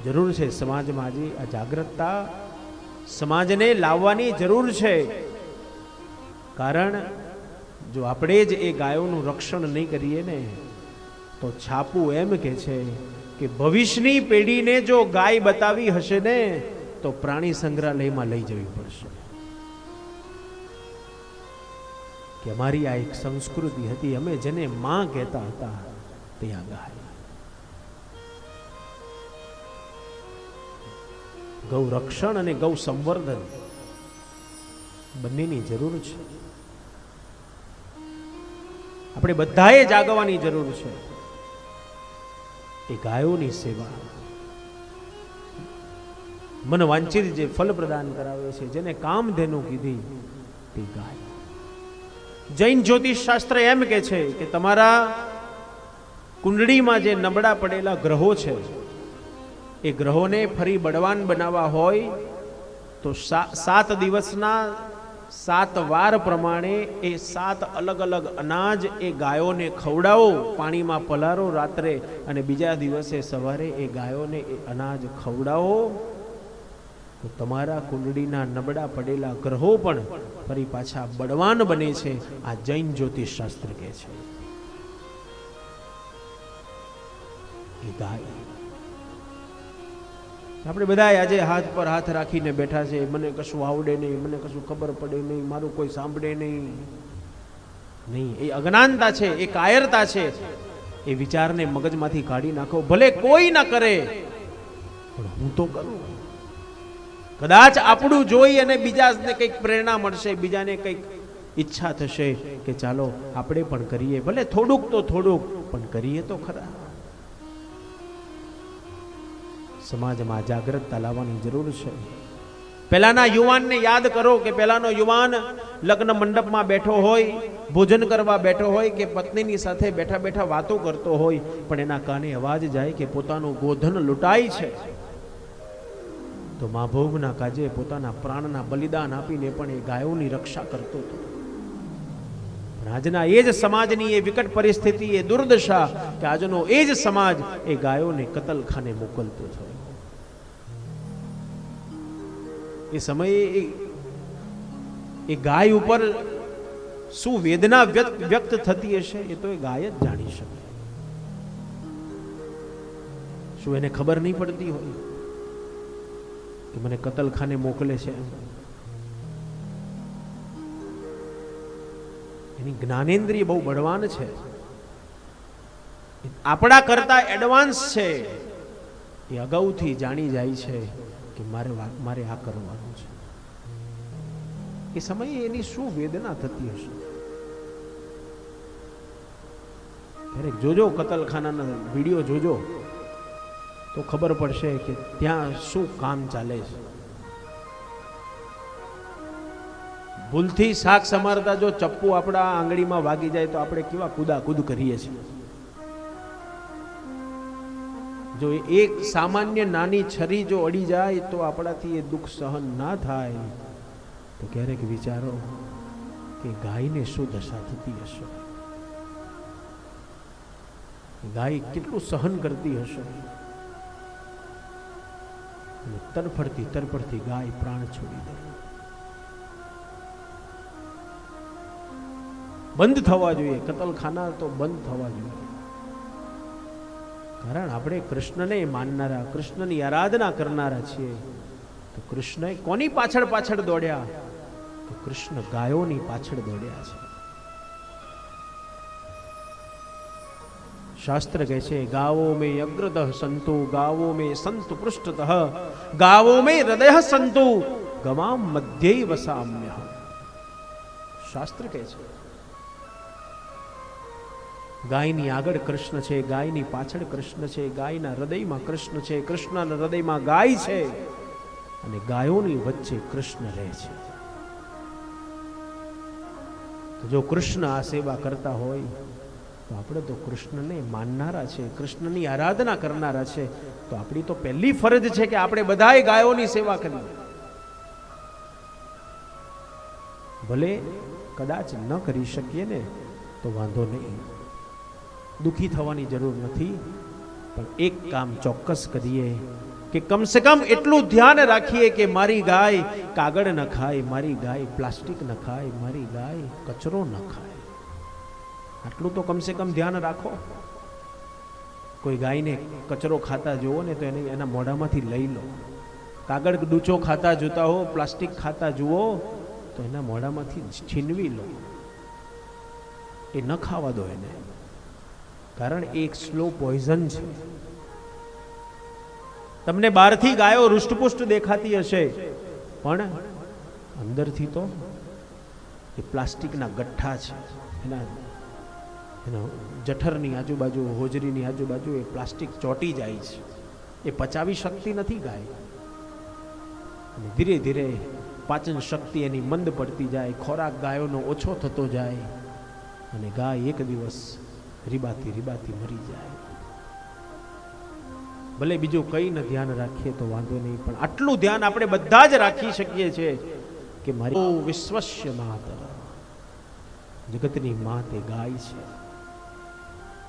જરૂર છે સમાજમાં આજે આ જાગૃતતા સમાજને લાવવાની જરૂર છે. કારણ જો આપણે જ એ ગાયોનું રક્ષણ નહીં કરીએ ને તો છાપું એમ કે છે કે ભવિષ્યની પેઢીને જો ગાય બતાવી હશે ને તો પ્રાણી સંગ્રહાલયમાં લઈ જવી પડશે કે અમારી આ એક સંસ્કૃતિ હતી, અમે જેને માં કહેતા હતા ત્યાં ગાય. ગૌ રક્ષણ અને ગૌ સંવર્ધન બંનેની જરૂર છે. આપણે બધાએ જાગવાની જરૂર છે. એ ગાયોની સેવા મન વાંચિત જે ફલ પ્રદાન કરાવે છે, જેને કામધેનુ કીધી તે ગાય. જૈન જ્યોતિષ શાસ્ત્ર એમ કે છે કે તમારા કુંડળીમાં જે નબળા પડેલા ગ્રહો છે એ ગ્રહોને ફરી બળવાન બનાવવા હોય તો 7 દિવસના 7 વાર પ્રમાણે એ 7 અલગ અલગ અનાજ એ ગાયોને ખવડાવો, પાણીમાં પલારો રાત્રે, અને બીજા દિવસે સવારે એ ગાયોને એ અનાજ ખવડાવો તો તમારા કુંડળીના નબળા પડેલા ગ્રહો પણ ફરી પાછા બળવાન બને છે. આ જૈન જ્યોતિષ શાસ્ત્ર કહે છે. એ ગાય આપણે બધા આજે હાથ પર હાથ રાખીને બેઠા છે, મને કશું આવડે નહીં, મને કશું ખબર પડે નહીં, મારું કોઈ સાંભળે નહીં. એ અજ્ઞાનતા છે, એ કાયરતા છે. એ વિચારને મગજમાંથી કાઢી નાખો. ભલે કોઈ ના કરે પણ હું તો કરું. કદાચ આપણું જોઈ અને બીજાને કંઈક પ્રેરણા મળશે, બીજાને કંઈક ઈચ્છા થશે કે ચાલો આપણે પણ કરીએ. ભલે થોડુંક તો થોડુંક પણ કરીએ તો ખરા. સમાજમાં જાગૃતતા લાવવાની જરૂર છે. પહેલાના યુવાનને યાદ કરો કે પહેલાનો યુવાન લગ્ન મંડપમાં બેઠો હોય, ભોજન કરવા બેઠો હોય કે પત્નીની સાથે બેઠા બેઠા વાતો કરતો હોય, પણ એના કાને અવાજ જાય કે પોતાનું ગોધન લૂંટાય છે તો મા ભોગના કાજે પોતાના પ્રાણના બલિદાન આપીને પણ એ ગાયોની રક્ષા કરતો હતો. આજના એ જ સમાજની એ વિકટ પરિસ્થિતિ, એ દુર્દશા કે આજનો એ જ સમાજ એ ગાયોને કતલખાને મોકલતો છે. એ સમયે એ ગાય ઉપર શું વેદના વ્યક્ત થતી હશે એ તો એ ગાય જ જાણી શકે. શું એને ખબર નહીં પડતી હોય કે મને કતલખાને મોકલે છે? એની જ્ઞાનેન્દ્રિય બહુ બળવાન છે, આપણા કરતા એડવાન્સ છે. એ અગાઉથી જાણી જાય છે કે મારે આ કરવાનું છે. એ સમયે એની શું વેદના થતી હશે? ક્યારેક જોજો, કતલખાનાના વિડીયો જોજો તો ખબર પડશે કે ત્યાં શું કામ ચાલે છે. ભૂલથી શાક સમારતા જો ચપ્પુ આપણા આંગળીમાં વાગી જાય તો આપણે કેવા કૂદાકૂદ કરીએ છીએ. જો એક સામાન્ય નાની છરી જો અડી જાય તો આપણાથી એ દુઃખ સહન ના થાય તો ક્યારેક વિચારો કે ગાયને શું દશા થતી હશે, ગાય કેટલું સહન કરતી હશે. તરફડતી તરફડતી ગાય પ્રાણ છોડી દે. બંધ થવા જોઈએ કતલખાના, તો બંધ થવા જોઈએ. કારણ આપણે કૃષ્ણને માનનારા, કૃષ્ણની આરાધના કરનારા છીએ. તો કૃષ્ણએ કોની પાછળ પાછળ દોડ્યા? તો કૃષ્ણ ગાયોની પાછળ દોડ્યા છે. શાસ્ત્ર કહે છે ગાવો મેં અગ્રતઃ સંતુ, ગાવો મેં સંતુ પૃષ્ઠતઃ, ગાવો મેં હૃદય સંતુ, ગવામ મધ્યે વસામ્ય. શાસ્ત્ર કહે છે ગાયની આગળ કૃષ્ણ છે, ગાયની પાછળ કૃષ્ણ છે, ગાયના હૃદયમાં કૃષ્ણ છે, કૃષ્ણના હૃદયમાં ગાય છે, અને ગાયોની વચ્ચે કૃષ્ણ રહે છે. જો કૃષ્ણ આ સેવા કરતા હોય તો આપણે તો કૃષ્ણને માનનારા છે, કૃષ્ણની આરાધના કરનારા છે. તો આપણી તો પહેલી ફરજ છે કે આપણે બધાએ ગાયોની સેવા કરીએ. ભલે કદાચ ન કરી શકીએ ને તો વાંધો નહીં, દુઃખી થવાની જરૂર નથી. પણ એક કામ ચોક્કસ કરીએ કે કમસે કમ એટલું ધ્યાન રાખીએ કે મારી ગાય કાગળ ન ખાય, મારી ગાય પ્લાસ્ટિક ન ખાય, મારી ગાય કચરો ન ખાય. આટલું તો કમસે કમ ધ્યાન રાખો. કોઈ ગાયને કચરો ખાતા જુઓ ને તો એને એના મોઢામાંથી લઈ લો. કાગળ ડૂચો ખાતા જોતા હો, પ્લાસ્ટિક ખાતા જુઓ તો એના મોઢામાંથી છીનવી લો. એ ન ખાવા દો એને, કારણ એ એક સ્લો પોઈઝન છે. તમને બહારથી ગાયો રૂષ્ટપુષ્ટ દેખાતી હશે, પણ અંદરથી તો એ પ્લાસ્ટિકના ગઠ્ઠા છે. એના જઠરની આજુબાજુ, હોજરીની આજુબાજુ એ પ્લાસ્ટિક ચોંટી જાય છે. એ પચાવી શકતી નથી ગાય. અને ધીરે ધીરે પાચન શક્તિ એની મંદ પડતી જાય, ખોરાક ગાયોનો ઓછો થતો જાય અને ગાય એક દિવસ રીબાતી રીબાતી મરી જાય. ભલે બીજું કઈ ન ધ્યાન રાખીએ તો વાંધો નહીં, પણ આટલું ધ્યાન આપણે બધા જ રાખી શકીએ છીએ કે મારી વિશ્વસ્ય માતર, જગતની મા તે ગાય છે.